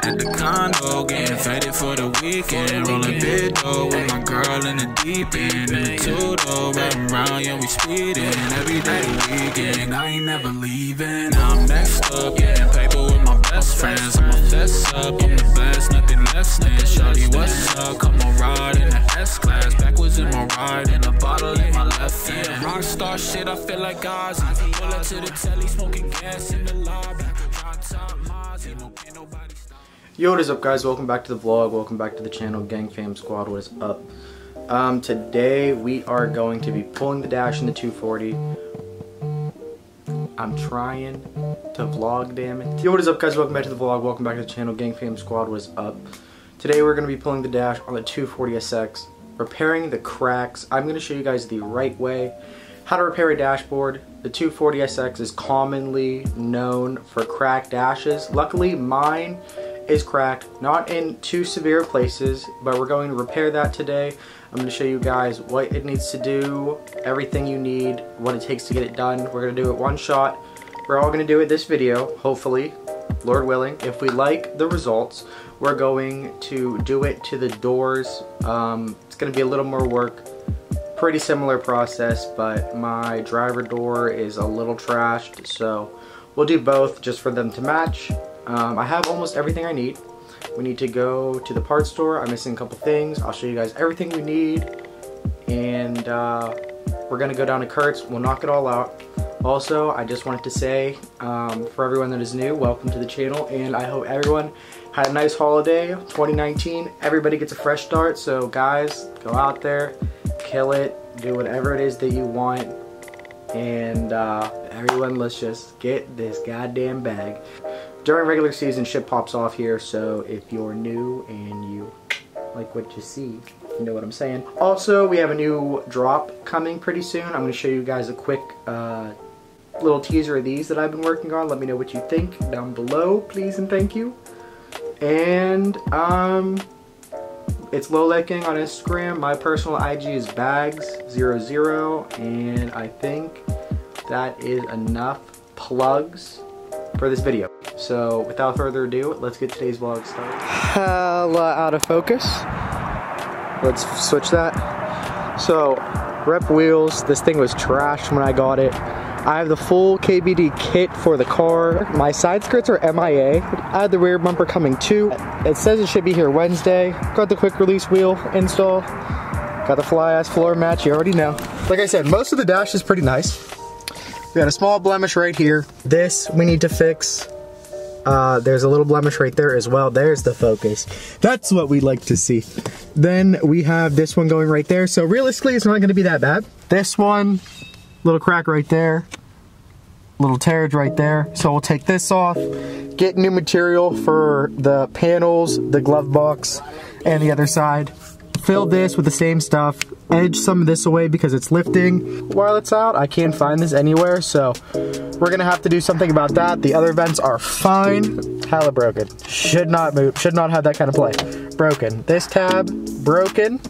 at the condo, getting faded for the weekend. Rolling big dough with my girl in the deep end. In the two-door, riding around, yeah, we speeding. Every day weekend, I ain't never leaving. Now I'm next up, getting paper with my best friends. I'm a fess up, I'm the best, nothing less than. Shawty, what's up? Come on, ride in the S-Class. Backwards in my ride, and a bottle in my left hand. Rockstar shit, I feel like Ozzy. Pull up to the telly, smoking gas in the lobby. Drop top Mozzie, no can't nobody stop. Yo, what is up, guys? Welcome back to the vlog. Welcome back to the channel, Gang Fam Squad. What is up? Today we are going to be pulling the dash in the 240. I'm trying to vlog, damn it. Yo, what is up, guys? Welcome back to the vlog. Welcome back to the channel, Gang Fam Squad. What is up? Today we're going to be pulling the dash on the 240SX, repairing the cracks. I'm going to show you guys the right way how to repair a dashboard. The 240SX is commonly known for cracked dashes. Luckily, mine is cracked, not in too severe places, but we're going to repair that today. I'm going to show you guys what it needs to do, everything you need, what it takes to get it done. We're going to do it one shot. We're all going to do it this video, hopefully, Lord willing. If we like the results, we're going to do it to the doors. It's going to be a little more work. Pretty similar process, but my driver door is a little trashed, so we'll do both just for them to match. I have almost everything I need. We need to go to the parts store. I'm missing a couple things. I'll show you guys everything we need, and we're gonna go down to Kurt's. We'll knock it all out. Also, I just wanted to say, for everyone that is new, welcome to the channel, and I hope everyone had a nice holiday, 2019. Everybody gets a fresh start, so guys, go out there, kill it, do whatever it is that you want, and everyone, let's just get this goddamn bag. During regular season, shit pops off here, so if you're new and you like what you see, you know what I'm saying. Also, we have a new drop coming pretty soon. I'm going to show you guys a quick little teaser of these that I've been working on. Let me know what you think down below, please and thank you. And it's Lowlicking on Instagram. My personal IG is bags00, and I think that is enough plugs for this video. So without further ado, let's get today's vlog started. Hella out of focus. Let's switch that. So, rep wheels. This thing was trashed when I got it. I have the full KBD kit for the car. My side skirts are MIA. I had the rear bumper coming too. It says it should be here Wednesday. Got the quick release wheel install. Got the fly ass floor mat, you already know. Like I said, most of the dash is pretty nice. We got a small blemish right here. This we need to fix. There's a little blemish right there as well. There's the focus. That's what we'd like to see. Then we have this one going right there. So realistically, it's not going to be that bad. This one, little crack right there. Little tearage right there. So we'll take this off, get new material for the panels, the glove box, and the other side. Fill this with the same stuff. Edge some of this away because it's lifting. While it's out, I can't find this anywhere, so we're gonna have to do something about that. The other vents are fine. Hella broken. Should not move, should not have that kind of play. Broken. This tab, broken.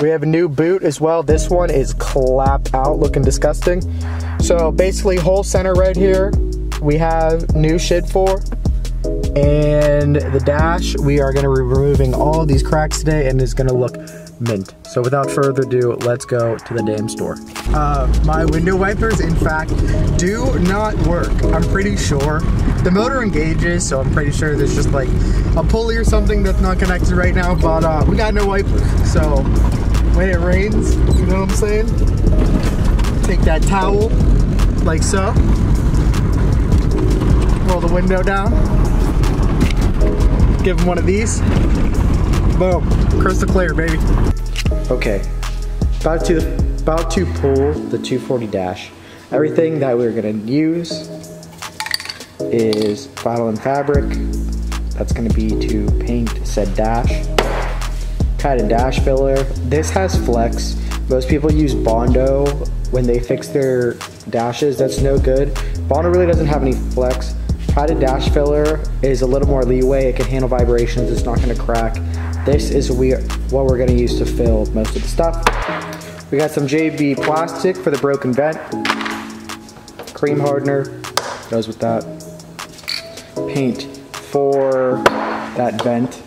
We have a new boot as well. This one is clapped out, looking disgusting. So basically, whole center right here, we have new shit for. And the dash, we are gonna be removing all of these cracks today, and it's gonna look mint. So without further ado, let's go to the damn store. My window wipers, in fact, do not work. I'm pretty sure. The motor engages, so I'm pretty sure there's just like a pulley or something that's not connected right now, but we got no wiper. So when it rains, you know what I'm saying? Take that towel, like so. Roll the window down. Give them one of these. Boom, crystal clear, baby. Okay, about to pull the 240 dash. Everything that we're gonna use is vinyl and fabric. That's gonna be to paint said dash. Kind of dash filler. This has flex. Most people use Bondo when they fix their dashes. That's no good. Bondo really doesn't have any flex. Padded dash filler is a little more leeway. It can handle vibrations. It's not going to crack. This is what we're going to use to fill most of the stuff. We got some JB plastic for the broken vent. Cream hardener goes with that. Paint for that vent.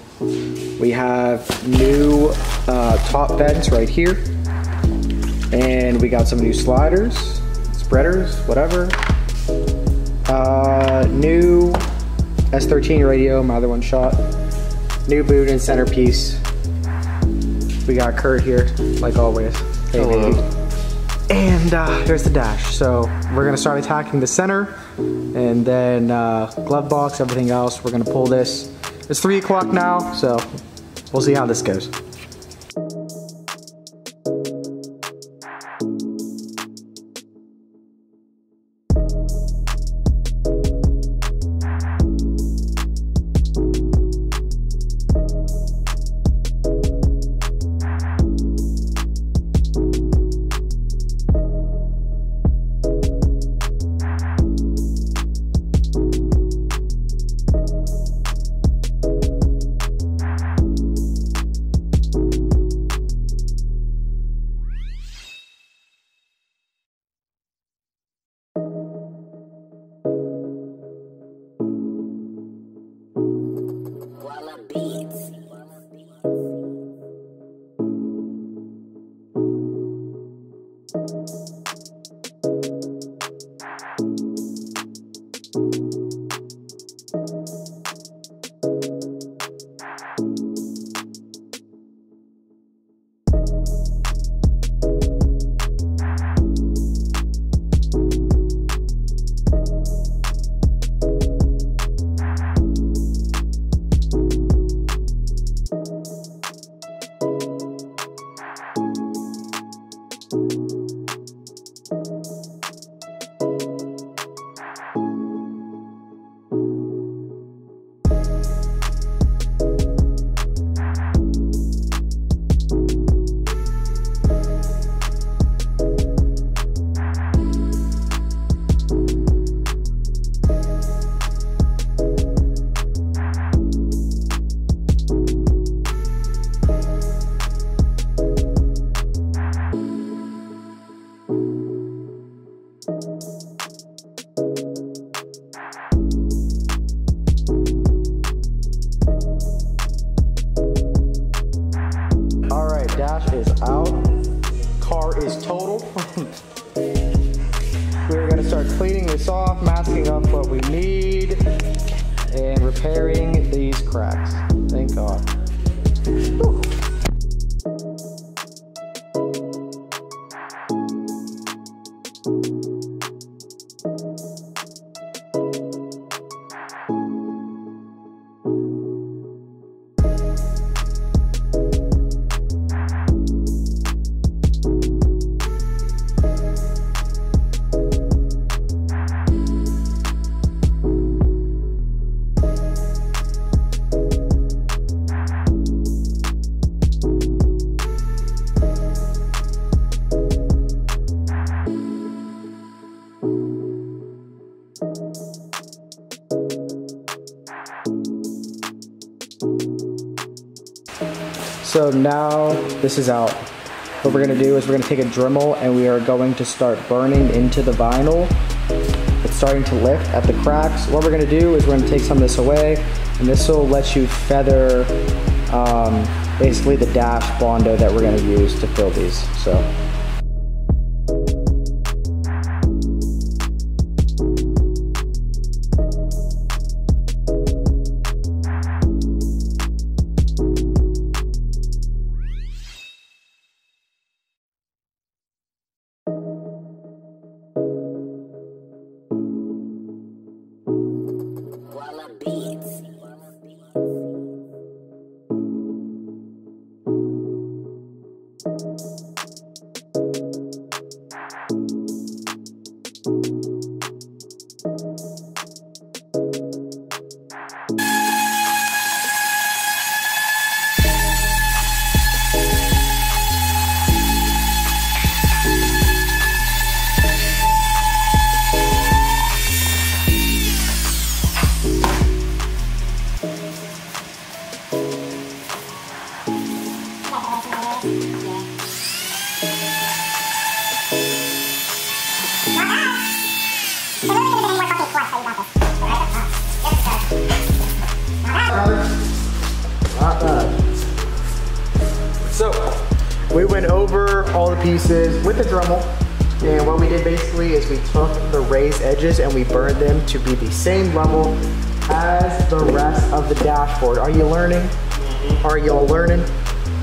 We have new top vents right here. And we got some new sliders, spreaders, whatever. New S13 radio, my other one shot. New boot and centerpiece. We got Kurt here, like always. Hey, hello. Baby. And here's the dash. So we're gonna start attacking the center, and then glove box, everything else. We're gonna pull this. It's 3 o'clock now, so we'll see how this goes. Dash is out. Car is totaled. We're gonna start cleaning this off, masking up what we need, and repairing these cracks. Thank God. Whew. So now this is out. What we're gonna do is we're gonna take a Dremel and we are going to start burning into the vinyl. It's starting to lift at the cracks. What we're gonna do is we're gonna take some of this away, and this will let you feather basically the dash Bondo that we're gonna use to fill these. So. We went over all the pieces with the Dremel, and what we did basically is we took the raised edges and we burned them to be the same level as the rest of the dashboard. Are you learning? Are you all learning?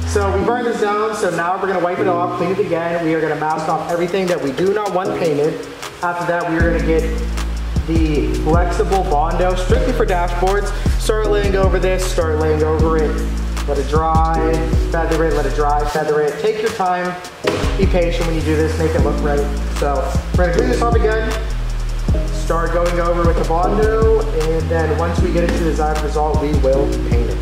So we burned this down, so now we're gonna wipe it off, clean it again. We are gonna mask off everything that we do not want painted. After that, we are gonna get the flexible Bondo strictly for dashboards. Start laying over this, start laying over it. Let it dry, feather it, let it dry, feather it. Take your time, be patient when you do this, make it look right. So we're gonna clean this off again, start going over with the Bondo, and then once we get it to the desired result, we will paint it.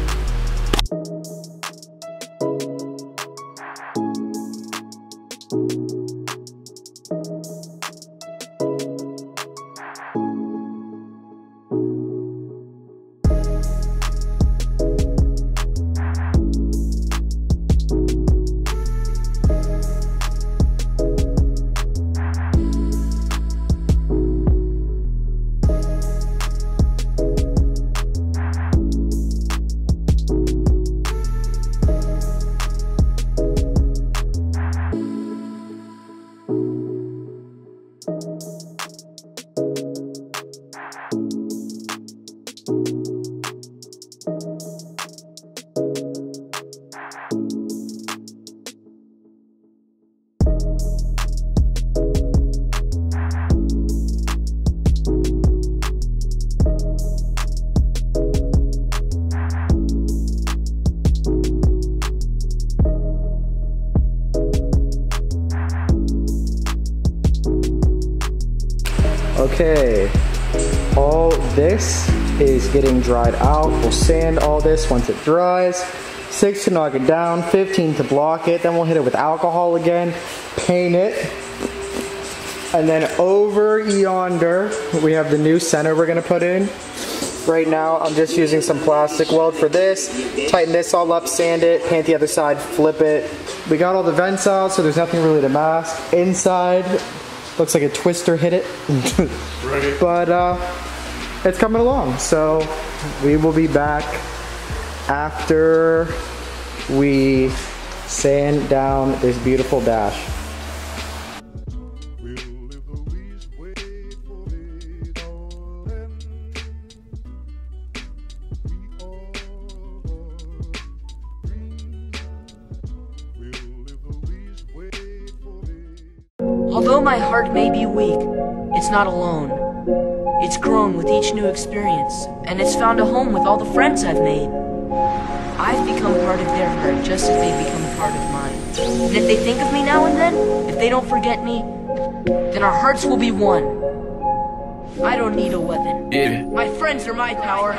Okay, all this is getting dried out. We'll sand all this once it dries. 6 to knock it down, 15 to block it. Then we'll hit it with alcohol again, paint it. And then over yonder, we have the new center we're gonna put in. Right now, I'm just using some plastic weld for this. Tighten this all up, sand it, paint the other side, flip it. We got all the vents out, so there's nothing really to mask. Inside, looks like a twister hit it. Right. But it's coming along. So we will be back after we sand down this beautiful dash. Although my heart may be weak, it's not alone. It's grown with each new experience, and it's found a home with all the friends I've made. I've become part of their heart just as they've become a part of mine. And if they think of me now and then, if they don't forget me, then our hearts will be one. I don't need a weapon. Yeah. My friends are my power.